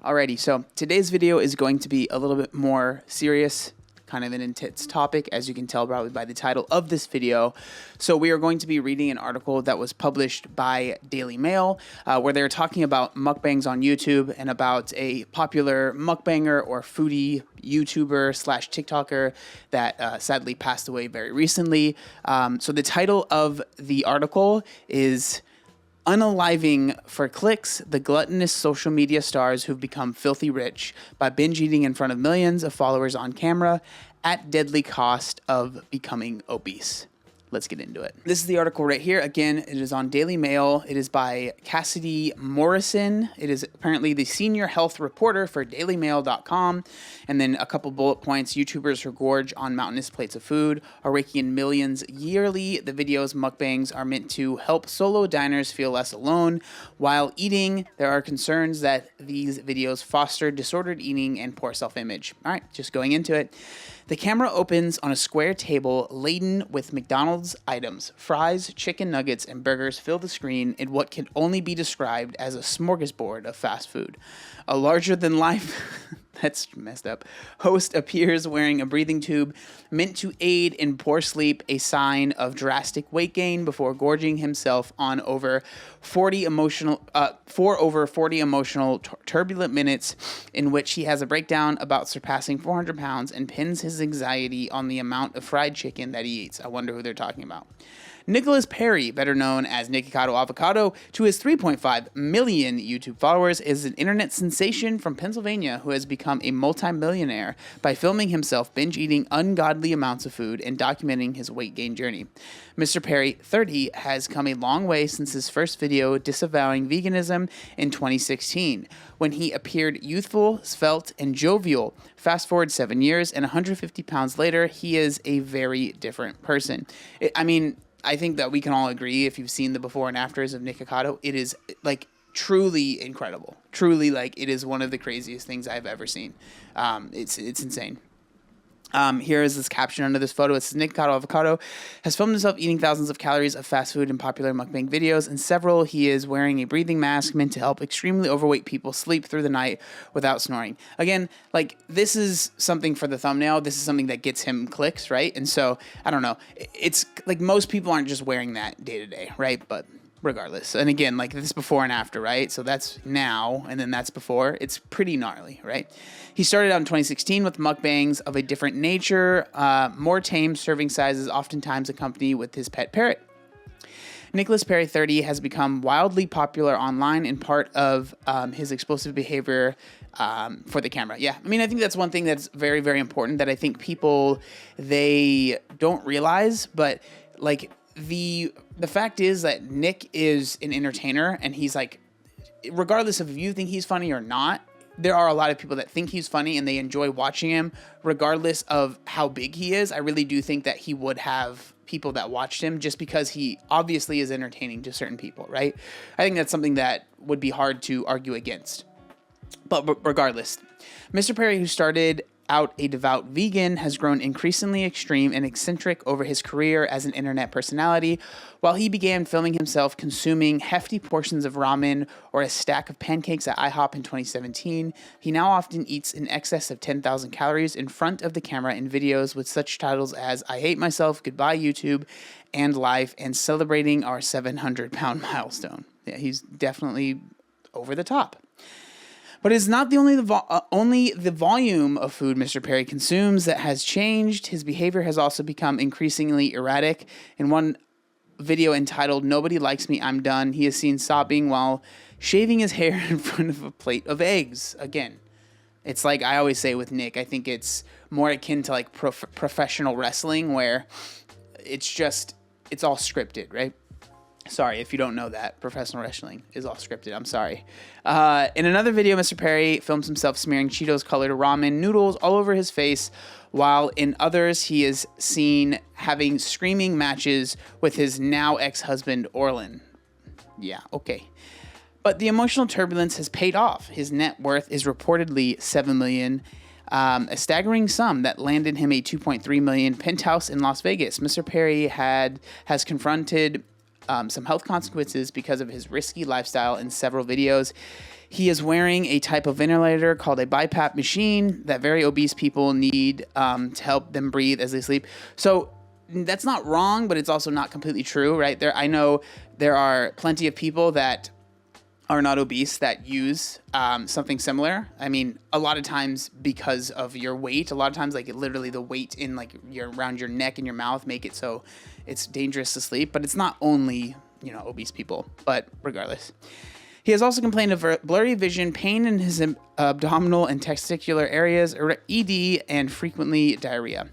Alrighty, so today's video is going to be a little bit more serious, kind of an intense topic, as you can tell probably by the title of this video. So we are going to be reading an article that was published by Daily Mail, where they're talking about mukbangs on YouTube and about a popular mukbanger or foodie YouTuber slash TikToker that sadly passed away very recently. So the title of the article is Unaliving for Clicks, the gluttonous social media stars who've become filthy rich by binge eating in front of millions of followers on camera at deadly cost of becoming obese. Let's get into it. This is the article right here. Again, it is on Daily Mail. It is by Cassidy Morrison. It is apparently the senior health reporter for dailymail.com. And then a couple bullet points. YouTubers who gorge on mountainous plates of food are raking in millions yearly. The videos mukbangs are meant to help solo diners feel less alone while eating. There are concerns that these videos foster disordered eating and poor self-image. All right, just going into it. The camera opens on a square table laden with McDonald's items. Fries, chicken nuggets, and burgers fill the screen in what can only be described as a smorgasbord of fast food. A larger-than-life... That's messed up. Host appears wearing a breathing tube meant to aid in poor sleep, a sign of drastic weight gain, before gorging himself on over 40 emotional, turbulent minutes in which he has a breakdown about surpassing 400 pounds and pins his anxiety on the amount of fried chicken that he eats. I wonder who they're talking about. Nicholas Perry, better known as Nikocado Avocado, to his 3.5 million YouTube followers, is an internet sensation from Pennsylvania who has become a multi-millionaire by filming himself binge eating ungodly amounts of food and documenting his weight gain journey. Mr. Perry, 30, has come a long way since his first video disavowing veganism in 2016, when he appeared youthful, svelte, and jovial. Fast forward 7 years, and 150 pounds later, he is a very different person. I think that we can all agree, if you've seen the before and afters of Nikocado, it is like truly incredible. Truly, like, it is one of the craziest things I've ever seen. It's insane. Here is this caption under this photo. It says, Nikocado Avocado has filmed himself eating thousands of calories of fast food in popular mukbang videos. In several, he is wearing a breathing mask meant to help extremely overweight people sleep through the night without snoring. Again, like, this is something for the thumbnail. This is something that gets him clicks, right? And so, I don't know. It's like most people aren't just wearing that day to day, right? But regardless. And again, like, this before and after, right? So that's now, and then that's before. It's pretty gnarly, right? He started out in 2016 with mukbangs of a different nature, more tame serving sizes, oftentimes accompanied with his pet parrot. Nicholas Perry, 30, has become wildly popular online in part of his explosive behavior for the camera. Yeah, I mean, I think that's one thing that's very, very important that I think people, they don't realize, but, like, the fact is that Nick is an entertainer, and he's like, regardless of if you think he's funny or not, there are a lot of people that think he's funny and they enjoy watching him regardless of how big he is. I really do think that he would have people that watched him just because he obviously is entertaining to certain people, right? I think that's something that would be hard to argue against. But regardless, Mr. Perry, who started out a devout vegan, has grown increasingly extreme and eccentric over his career as an internet personality. While he began filming himself consuming hefty portions of ramen or a stack of pancakes at IHOP in 2017, he now often eats in excess of 10,000 calories in front of the camera in videos with such titles as I Hate Myself, Goodbye YouTube, and Life, and celebrating our 700-pound milestone. Yeah, he's definitely over the top. But it's not only the volume of food Mr. Perry consumes that has changed. His behavior has also become increasingly erratic. In one video entitled Nobody Likes Me, I'm Done, he is seen sobbing while shaving his hair in front of a plate of eggs. Again, it's like I always say with Nick, I think it's more akin to like professional wrestling where it's all scripted, right? Sorry, if you don't know that, professional wrestling is all scripted. I'm sorry. In another video, Mr. Perry films himself smearing Cheetos-colored ramen noodles all over his face, while in others, he is seen having screaming matches with his now ex-husband, Orlin. Yeah, okay. But the emotional turbulence has paid off. His net worth is reportedly $7 million, a staggering sum that landed him a $2.3 million penthouse in Las Vegas. Mr. Perry has confronted some health consequences because of his risky lifestyle in several videos. He is wearing a type of ventilator called a BiPAP machine that very obese people need to help them breathe as they sleep. So that's not wrong, but it's also not completely true, right? I know there are plenty of people that are not obese that use something similar. I mean, a lot of times because of your weight, a lot of times like literally the weight in like around your neck and your mouth make it so it's dangerous to sleep. But it's not only, obese people, but regardless. He has also complained of blurry vision, pain in his abdominal and testicular areas, ED, and frequently diarrhea.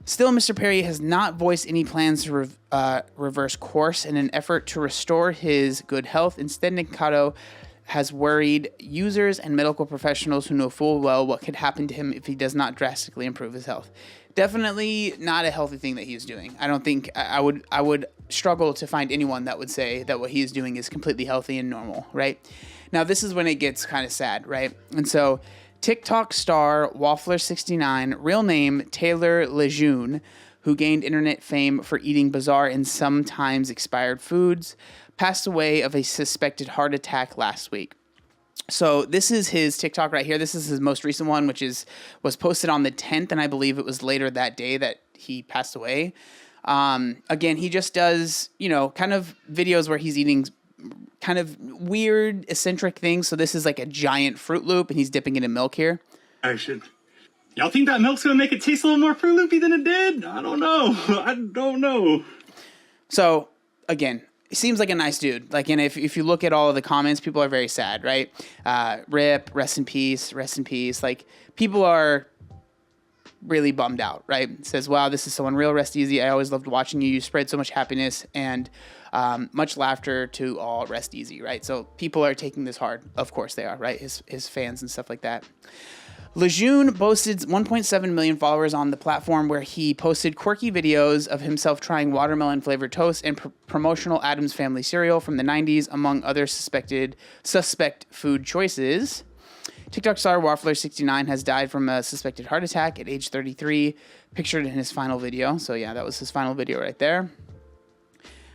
Still, Mr. Perry has not voiced any plans to reverse course in an effort to restore his good health. Instead, Nikocado has worried users and medical professionals who know full well what could happen to him if he does not drastically improve his health. Definitely not a healthy thing that he is doing. I don't think I would struggle to find anyone that would say that what he is doing is completely healthy and normal, right? Now, this is when it gets kind of sad, right? And so TikTok star Waffler69, real name Taylor Lejeune, who gained internet fame for eating bizarre and sometimes expired foods, passed away of a suspected heart attack last week. So this is his TikTok right here. This is his most recent one, which was posted on the 10th, and I believe it was later that day that he passed away. Again, he just does, kind of videos where he's eating kind of weird, eccentric things. So this is like a giant Fruit Loop, and he's dipping it in milk here. Y'all think that milk's gonna make it taste a little more Fruit Loopy than it did? I don't know. So again, he seems like a nice dude. Like, and if you look at all of the comments, people are very sad, right? Rip, rest in peace, rest in peace. Like, people are really bummed out, right? It says, wow, this is so unreal, rest easy. I always loved watching you. You spread so much happiness and much laughter to all, rest easy, right? So people are taking this hard. Of course they are, right? His fans and stuff like that. Lejeune boasted 1.7 million followers on the platform, where he posted quirky videos of himself trying watermelon-flavored toast and promotional Addams Family cereal from the 90s, among other suspect food choices. TikTok star Waffler69 has died from a suspected heart attack at age 33, pictured in his final video. So yeah, that was his final video right there.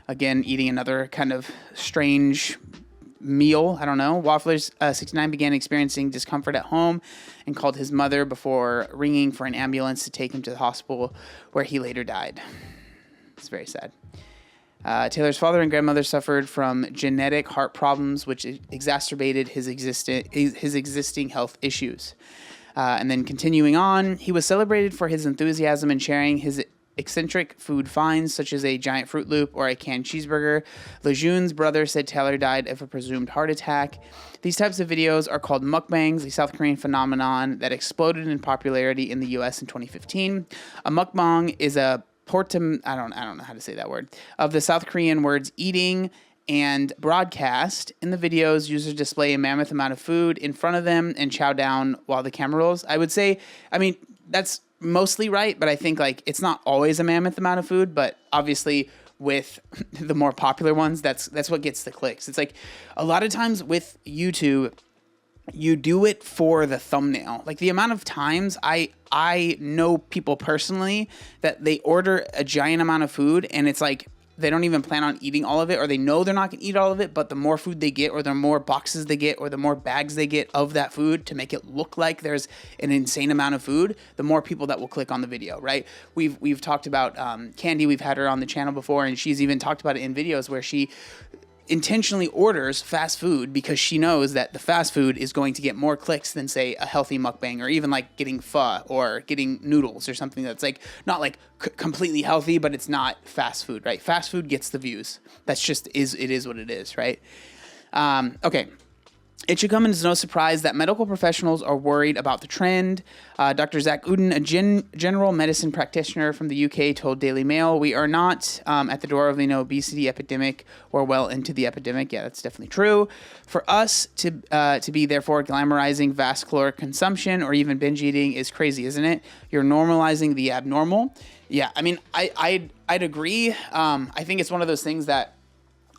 Again, eating another kind of strange meal. I don't know. Waffler69 began experiencing discomfort at home and called his mother before ringing for an ambulance to take him to the hospital, where he later died. It's very sad. Taylor's father and grandmother suffered from genetic heart problems, which exacerbated his existing health issues. And then continuing on, he was celebrated for his enthusiasm in sharing his eccentric food finds, such as a giant Fruit Loop or a canned cheeseburger. Lejeune's brother said Taylor died of a presumed heart attack. These types of videos are called mukbangs, a South Korean phenomenon that exploded in popularity in the U.S. in 2015. A mukbang is a I don't know how to say that word, of the South Korean words eating and broadcast. In the videos, users display a mammoth amount of food in front of them and chow down while the camera rolls. I would say, that's mostly right, but I think like it's not always a mammoth amount of food, but obviously with the more popular ones, that's what gets the clicks. It's like a lot of times with YouTube, you do it for the thumbnail. Like the amount of times I know people personally that they order a giant amount of food and it's like they don't even plan on eating all of it, or they know they're not going to eat all of it, but the more food they get, or the more boxes they get, or the more bags they get of that food to make it look like there's an insane amount of food, the more people that will click on the video, right? We've talked about Candy. We've had her on the channel before, and she's even talked about it in videos where she intentionally orders fast food because she knows that the fast food is going to get more clicks than, say, a healthy mukbang, or even like getting pho or getting noodles or something that's like not like completely healthy, but it's not fast food, right? Fast food gets the views. That's just it is what it is, right? Okay. It should come as no surprise that medical professionals are worried about the trend. Dr. Zach Uden, a general medicine practitioner from the UK, told Daily Mail, "We are not at the door of the obesity epidemic or well into the epidemic." Yeah, that's definitely true. For us to be therefore glamorizing vast caloric consumption or even binge eating is crazy, isn't it? You're normalizing the abnormal. Yeah, I mean, I'd agree. I think it's one of those things that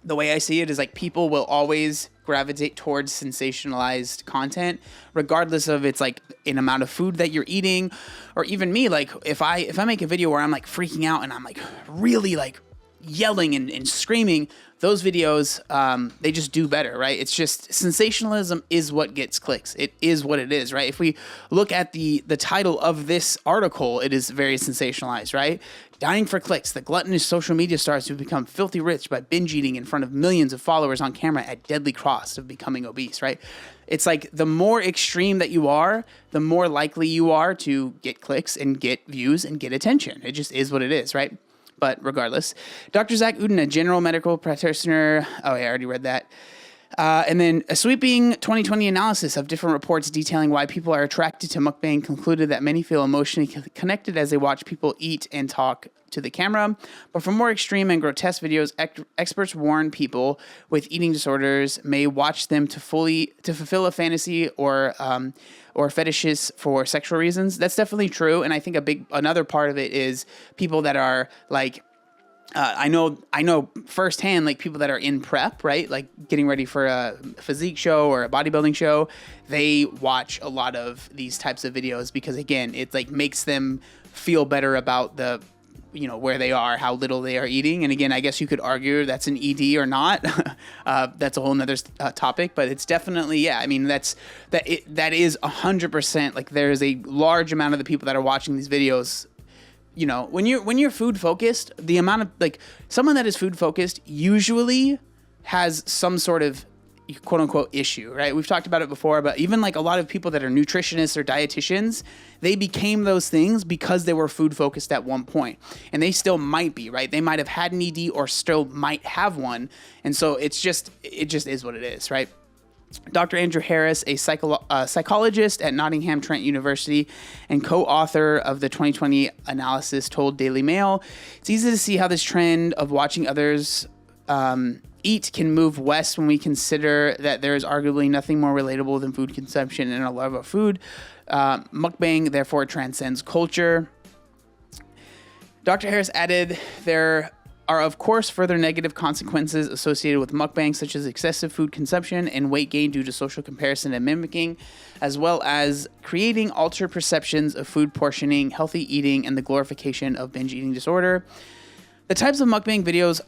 the way I see it is like people will always gravitate towards sensationalized content, regardless of it's like an amount of food that you're eating, or even me. Like if I make a video where I'm like freaking out and I'm like really like yelling and screaming, those videos, they just do better, right? It's just sensationalism is what gets clicks. It is what it is, right? If we look at the title of this article, it is very sensationalized, right? Dying for clicks, the gluttonous social media stars who become filthy rich by binge eating in front of millions of followers on camera at deadly cost of becoming obese, right? It's like the more extreme that you are, the more likely you are to get clicks and get views and get attention. It just is what it is, right? But regardless, Dr. Zach Uden, a general medical practitioner. Oh, yeah, I already read that. And then a sweeping 2020 analysis of different reports detailing why people are attracted to mukbang concluded that many feel emotionally connected as they watch people eat and talk to the camera. But for more extreme and grotesque videos, experts warn people with eating disorders may watch them to fulfill a fantasy or fetishes for sexual reasons. That's definitely true, and I think another part of it is people that are like. I know firsthand, like people that are in prep, right? Like getting ready for a physique show or a bodybuilding show, they watch a lot of these types of videos because again, it like makes them feel better about where they are, how little they are eating. And again, I guess you could argue that's an ED or not. That's a whole nother topic, but it's definitely, yeah. I mean, that is 100%. Like there is a large amount of the people that are watching these videos. When you're food focused, the amount of like someone that is food focused usually has some sort of quote unquote issue, right? We've talked about it before, but even like a lot of people that are nutritionists or dietitians, they became those things because they were food focused at one point, and they still might be, right? They might have had an ED or still might have one, and so it just is what it is, right? Dr. Andrew Harris, a psychologist at Nottingham Trent University and co-author of the 2020 analysis, told Daily Mail, "It's easy to see how this trend of watching others eat can move west when we consider that there is arguably nothing more relatable than food consumption and a love of food. Mukbang, therefore, transcends culture." Dr. Harris added, "There are, of course, further negative consequences associated with mukbang, such as excessive food consumption and weight gain due to social comparison and mimicking, as well as creating altered perceptions of food portioning, healthy eating, and the glorification of binge eating disorder. The types of mukbang videos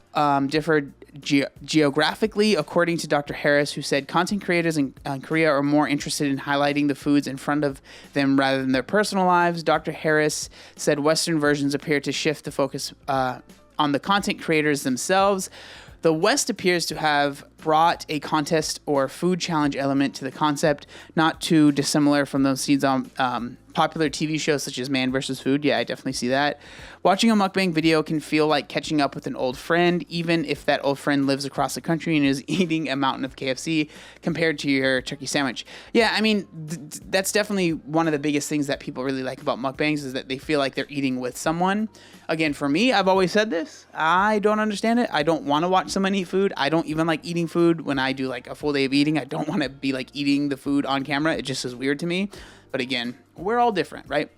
differ geographically, according to Dr. Harris, who said content creators in Korea are more interested in highlighting the foods in front of them rather than their personal lives. Dr. Harris said Western versions appear to shift the focus on the content creators themselves. The West appears to have brought a contest or food challenge element to the concept, not too dissimilar from those scenes on popular TV shows such as Man vs. Food. Yeah, I definitely see that. Watching a mukbang video can feel like catching up with an old friend, even if that old friend lives across the country and is eating a mountain of KFC compared to your turkey sandwich. Yeah, I mean, that's definitely one of the biggest things that people really like about mukbangs is that they feel like they're eating with someone. Again, for me, I've always said this. I don't understand it. I don't want to watch someone eat food. I don't even like eating food when I do like a full day of eating. I don't want to be like eating the food on camera. It just is weird to me. But again, we're all different, right?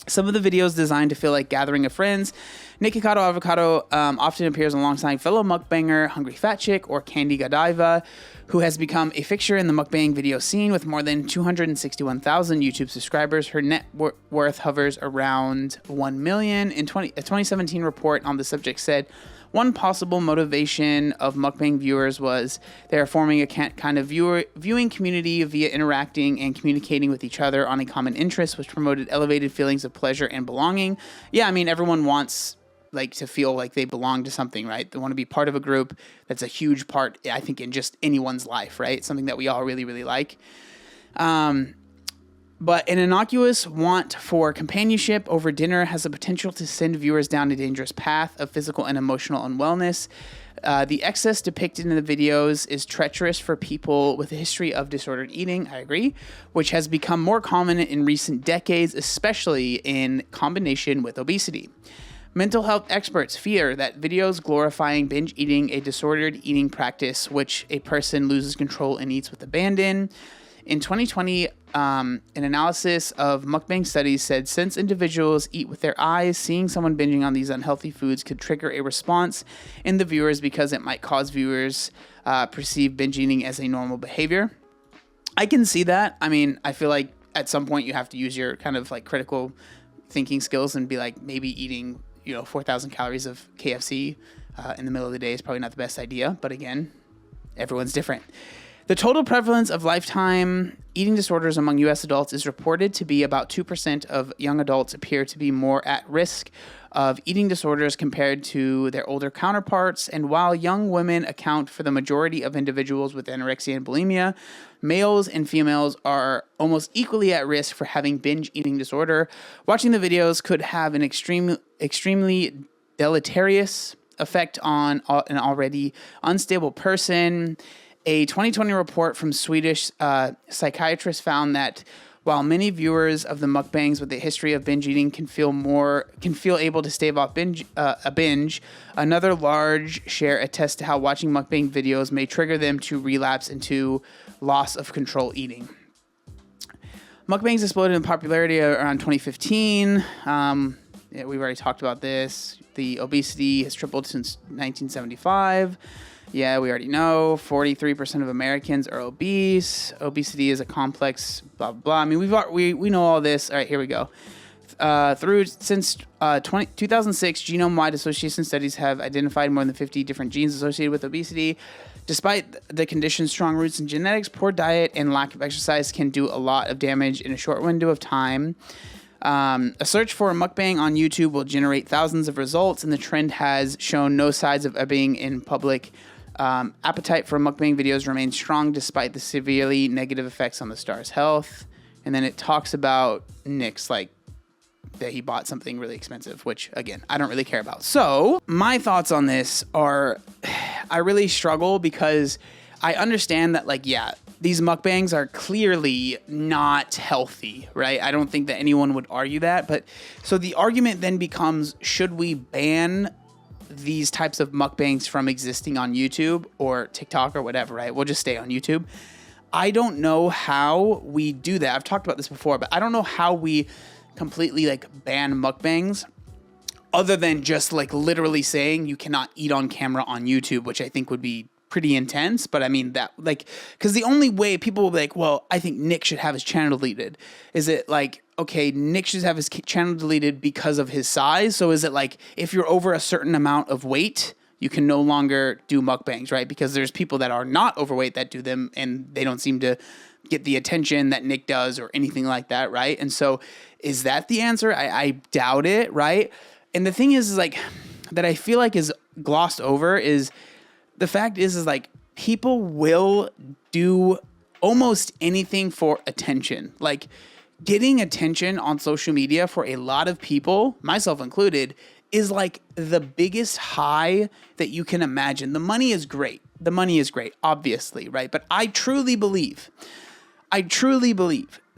Some of the videos designed to feel like gathering of friends. Nikocado Avocado often appears alongside fellow mukbanger Hungry Fat Chick or Candy Godiva, who has become a fixture in the mukbang video scene with more than 261,000 YouTube subscribers. Her net worth hovers around 1 million. A 2017 report on the subject said, one possible motivation of mukbang viewers was they are forming a kind of viewing community via interacting and communicating with each other on a common interest, which promoted elevated feelings of pleasure and belonging. Yeah, I mean, everyone wants like to feel like they belong to something, right? They want to be part of a group. That's a huge part, I think, in just anyone's life, right? Something that we all really, really like. But an innocuous want for companionship over dinner has the potential to send viewers down a dangerous path of physical and emotional unwellness. The excess depicted in the videos is treacherous for people with a history of disordered eating, I agree, which has become more common in recent decades, especially in combination with obesity. Mental health experts fear that videos glorifying binge eating, a disordered eating practice which a person loses control and eats with abandon. In 2020, an analysis of mukbang studies said since individuals eat with their eyes, seeing someone binging on these unhealthy foods could trigger a response in the viewers because it might cause viewers perceive binge eating as a normal behavior. I can see that. I mean, I feel like at some point you have to use your kind of like critical thinking skills and be like maybe eating 4,000 calories of KFC in the middle of the day is probably not the best idea. But again, everyone's different. The total prevalence of lifetime eating disorders among U.S. adults is reported to be about 2% of young adults appear to be more at risk of eating disorders compared to their older counterparts. And while young women account for the majority of individuals with anorexia and bulimia, males and females are almost equally at risk for having binge eating disorder. Watching the videos could have an extremely deleterious effect on an already unstable person. A 2020 report from Swedish psychiatrists found that while many viewers of the mukbangs with a history of binge eating can feel able to stave off a binge, another large share attest to how watching mukbang videos may trigger them to relapse into loss of control eating. Mukbangs exploded in popularity around 2015. We've already talked about this. The obesity has tripled since 1975. Yeah, we already know 43% of Americans are obese. Obesity is a complex blah, blah, blah. I mean, we know all this. All right, here we go. Since 2006, genome-wide association studies have identified more than 50 different genes associated with obesity. Despite the condition's strong roots in genetics, poor diet and lack of exercise can do a lot of damage in a short window of time. A search for a mukbang on YouTube will generate thousands of results, and the trend has shown no signs of ebbing in public. Appetite for mukbang videos remains strong despite the severely negative effects on the star's health. And then it talks about Nick's, like, that he bought something really expensive, which, again, I don't really care about. So my thoughts on this are, I really struggle because I understand that, like, yeah, these mukbangs are clearly not healthy, right? I don't think that anyone would argue that. But so the argument then becomes, should we ban these types of mukbangs from existing on YouTube or TikTok or whatever, right? We'll just stay on YouTube. I don't know how we do that. I've talked about this before, but I don't know how we completely like ban mukbangs other than just like literally saying you cannot eat on camera on YouTube, which I think would be pretty intense. But I mean that, like, because the only way people will be like, well, I think Nick should have his channel deleted. Is it like, okay, Nick should have his channel deleted because of his size? So is it like, if you're over a certain amount of weight, you can no longer do mukbangs, right? Because there's people that are not overweight that do them and they don't seem to get the attention that Nick does or anything like that, right? And so is that the answer? I doubt it, right? And the thing is like, that I feel like is glossed over is the fact is like, people will do almost anything for attention. Like, getting attention on social media for a lot of people, myself included, is like the biggest high that you can imagine. The money is great. The money is great, obviously, right? But I truly believe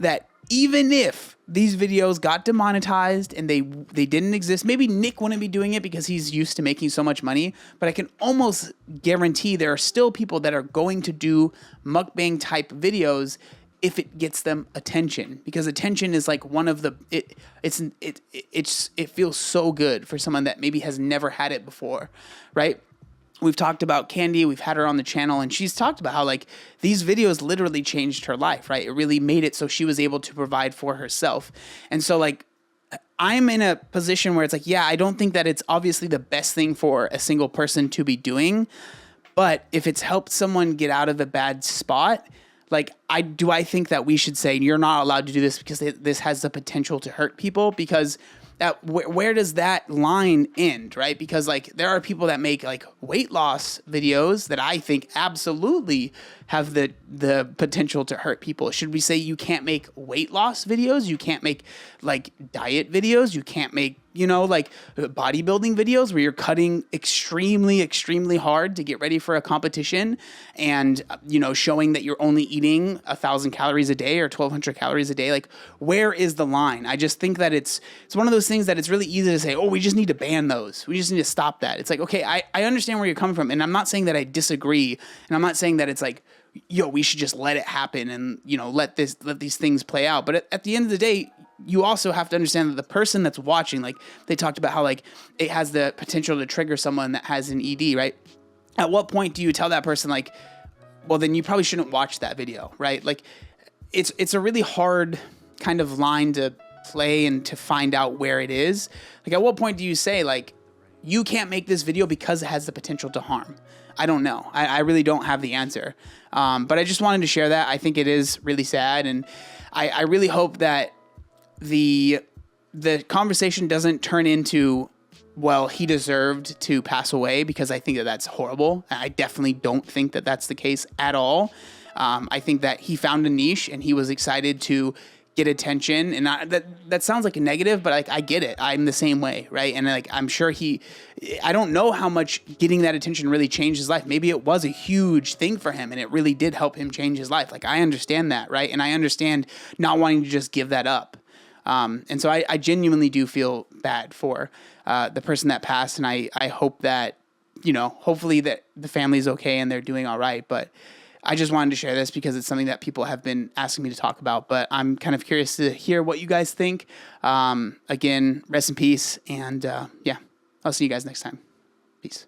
that even if these videos got demonetized and they didn't exist, maybe Nick wouldn't be doing it because he's used to making so much money, but I can almost guarantee there are still people that are going to do mukbang type videos if it gets them attention, because attention is like one of the, it feels so good for someone that maybe has never had it before, right? We've talked about Candy. We've had her on the channel, and she's talked about how like these videos literally changed her life, right? It really made it so she was able to provide for herself. And so like, I'm in a position where it's like, yeah, I don't think that it's obviously the best thing for a single person to be doing, but if it's helped someone get out of a bad spot, like, I think that we should say you're not allowed to do this because this has the potential to hurt people, because where does that line end, right? Because like there are people that make like weight loss videos that I think absolutely have the potential to hurt people. Should we say you can't make weight loss videos? You can't make like diet videos? You can't make, like bodybuilding videos where you're cutting extremely, extremely hard to get ready for a competition and, showing that you're only eating 1,000 calories a day or 1,200 calories a day. Like, where is the line? I just think that it's one of those things that it's really easy to say, oh, we just need to ban those. We just need to stop that. It's like, okay, I understand where you're coming from. And I'm not saying that I disagree. And I'm not saying that it's like, we should just let it happen and, let these things play out. But at the end of the day, you also have to understand that the person that's watching, like they talked about how like it has the potential to trigger someone that has an ED, right? At what point do you tell that person like, well, then you probably shouldn't watch that video, right? Like it's a really hard kind of line to play and to find out where it is. Like, at what point do you say like, you can't make this video because it has the potential to harm. I don't know. I really don't have the answer. But I just wanted to share that. I think it is really sad. And I really hope that the conversation doesn't turn into, well, he deserved to pass away, because I think that that's horrible. I definitely don't think that that's the case at all. I think that he found a niche and he was excited to get attention, and that sounds like a negative, but like I get it. I'm the same way, right? And like I'm sure I don't know how much getting that attention really changed his life. Maybe it was a huge thing for him, and it really did help him change his life. Like I understand that, right? And I understand not wanting to just give that up. And so I genuinely do feel bad for the person that passed, and I hope that, hopefully that the family's okay and they're doing all right. But I just wanted to share this because it's something that people have been asking me to talk about, but I'm kind of curious to hear what you guys think. Again, rest in peace. And, I'll see you guys next time. Peace.